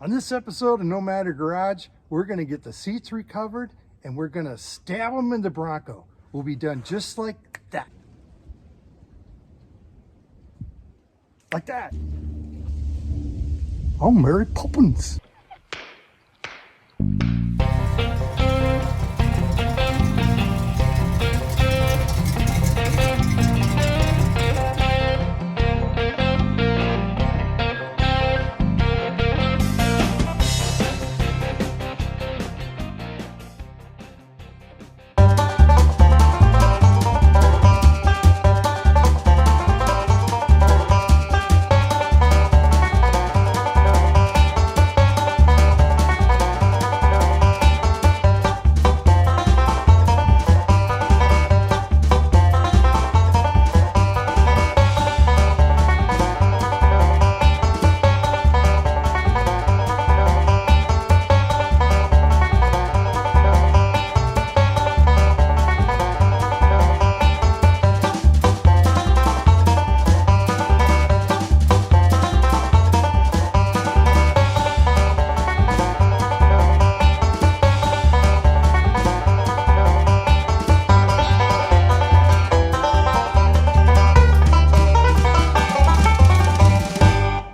On this episode of No Matter Garage, we're going to get the seats recovered and we're going to stab them in the Bronco. We'll be done just like that. Like that. Oh, Mary Poppins.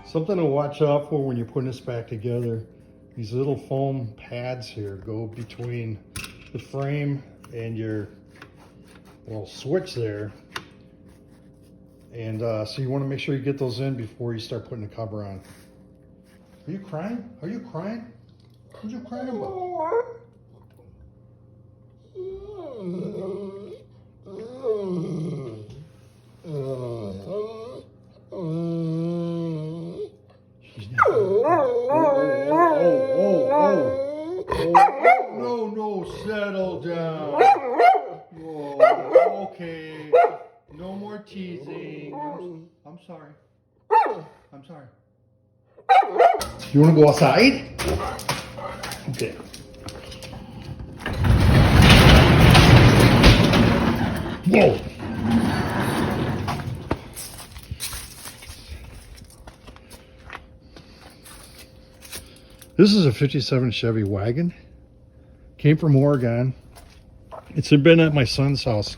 Something to watch out for when you're putting this back together. These little foam pads here go between the frame and your little switch there. And so you want to make sure you get those in before you start putting the cover on. Are you crying? Are you crying? What are you crying about? No, settle down. Whoa, okay. No more teasing. I'm sorry. I'm sorry. You want to go outside? Okay. Whoa. This is a 57 Chevy wagon. Came from Oregon. It's been at my son's house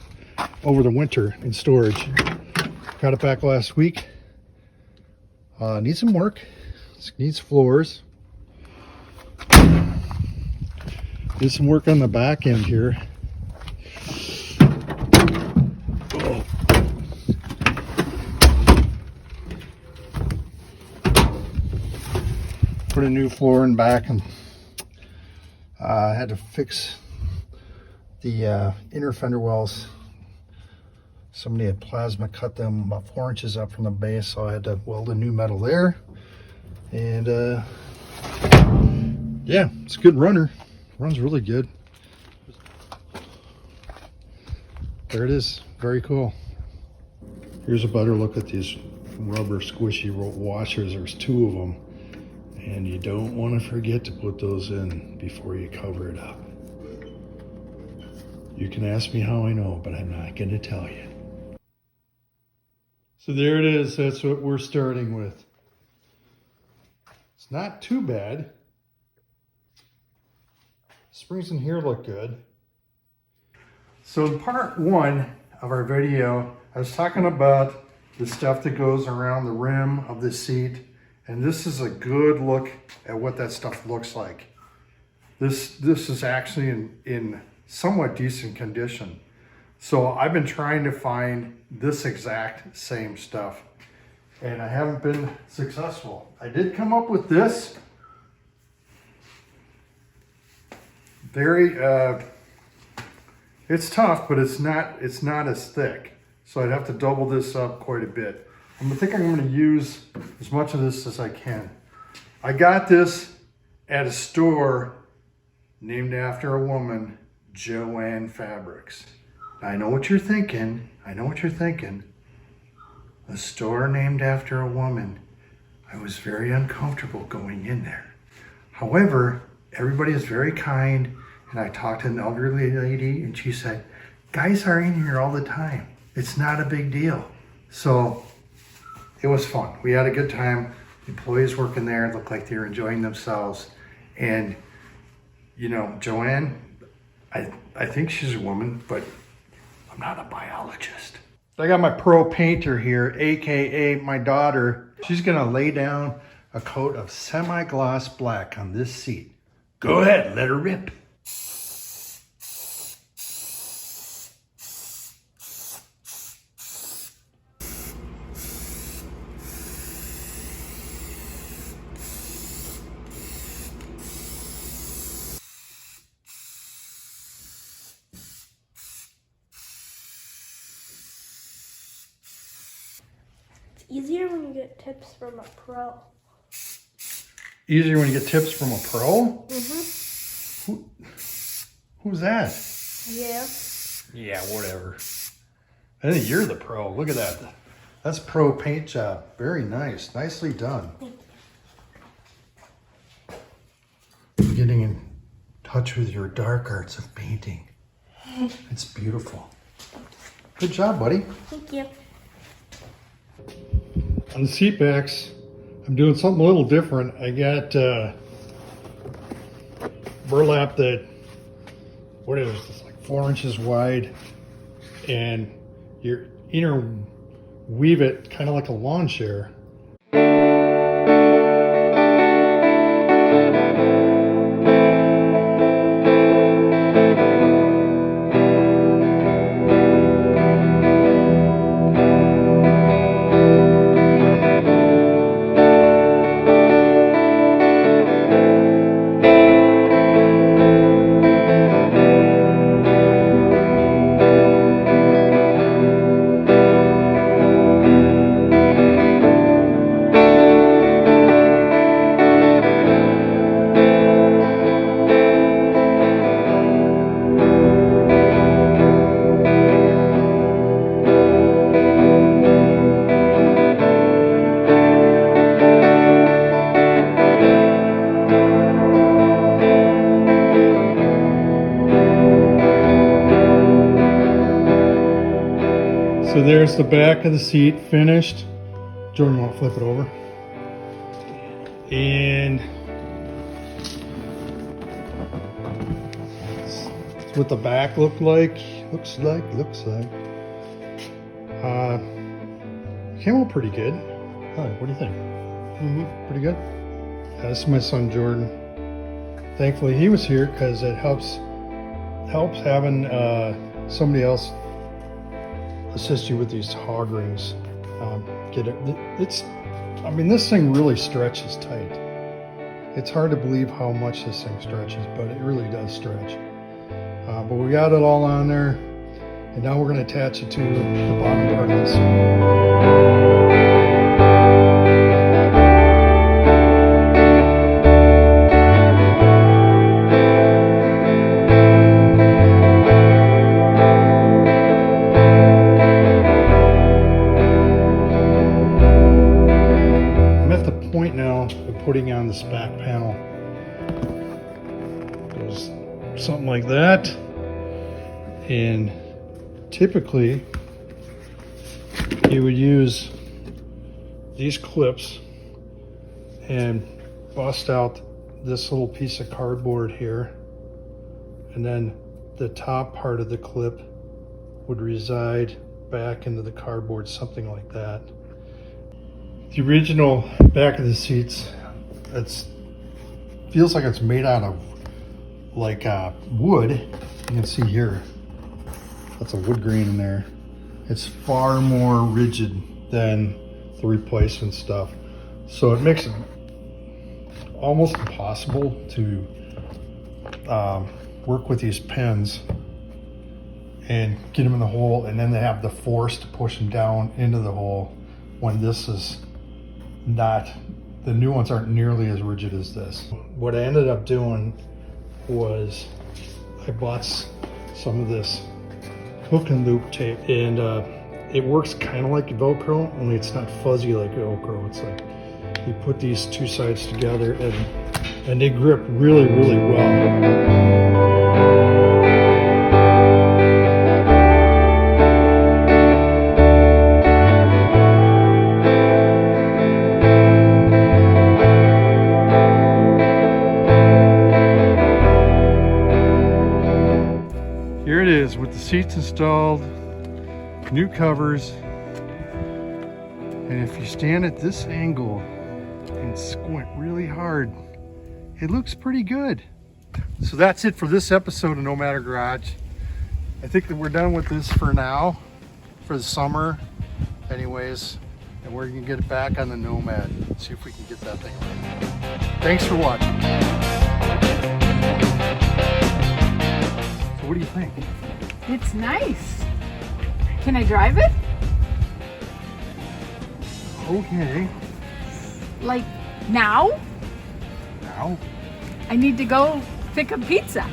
over the winter in storage. Got it back last week. Needs some work. Needs floors. Needs some work on the back end here. Put a new floor in back, and I had to fix the inner fender wells. Somebody had plasma cut them about 4 inches up from the base, so I had to weld a new metal there. And yeah, it's a good runner. Runs really good. There it is. Very cool. Here's a better look at these rubber squishy washers. There's 2 of them. And you don't want to forget to put those in before you cover it up. You can ask me how I know, but I'm not going to tell you. So there it is. That's what we're starting with. It's not too bad. Springs in here look good. So in part 1 of our video, I was talking about the stuff that goes around the rim of the seat. And this is a good look at what that stuff looks like. This is actually in somewhat decent condition. So I've been trying to find this exact same stuff, and I haven't been successful. I did come up with this. It's tough, but it's not as thick. So I'd have to double this up quite a bit. I think I'm going to use as much of this as I can. I got this at a store named after a woman, Joanne Fabrics. I know what you're thinking. I know what you're thinking. A store named after a woman. I was very uncomfortable going in there. However, everybody is very kind, and I talked to an elderly lady, and she said, guys are in here all the time. It's not a big deal. So it was fun. We had a good time. employees working there look like they're enjoying themselves. And, you know, Joanne, I think she's a woman, but I'm not a biologist. I got my pro painter here, AKA my daughter. She's gonna lay down a coat of semi-gloss black on this seat. Go ahead, let her rip. Easier when you get tips from a pro. Easier when you get tips from a pro? Mm-hmm. Who's that? Yeah. Yeah, whatever. I think you're the pro. Look at that. That's pro paint job. Very nice. Nicely done. Getting in touch with your dark arts of painting. It's beautiful. Good job, buddy. Thank you. On the seat backs, I'm doing something a little different. I got burlap that, what is this, like 4 inches wide, and you interweave it kind of like a lawn chair. So there's the back of the seat finished. Jordan, want to flip it over? And that's what the back looks like. Looks like. Came out pretty good. Hi, what do you think? Pretty good. This is my son Jordan. Thankfully he was here because it helps having somebody else assist you with these hog rings. I mean, this thing really stretches tight. It's hard to believe how much this thing stretches, but it really does stretch. But we got it all on there, and now we're going to attach it to the bottom part of this. Now of putting on this back panel. Goes something like that, and typically you would use these clips and bust out this little piece of cardboard here, and then the top part of the clip would reside back into the cardboard, something like that. The original back of the seats, feels like it's made out of like wood. You can see here, that's a wood grain in there. It's far more rigid than the replacement stuff. So it makes it almost impossible to work with these pins and get them in the hole, and then they have the force to push them down into the hole when this is not, the new ones aren't nearly as rigid as this. What I ended up doing was I bought some of this hook and loop tape, and it works kind of like Velcro, only it's not fuzzy like Velcro. It's like you put these two sides together and they grip really, really well. is with the seats installed, new covers, and if you stand at this angle and squint really hard, it looks pretty good. So that's it for this episode of No Matter Garage. I think that we're done with this for now, for the summer anyways, and we're gonna get it back on the Nomad, see if we can get that thing right. Thanks for watching. So what do you think? It's nice. Can I drive it? Okay. Like now? Now? I need to go pick up pizza.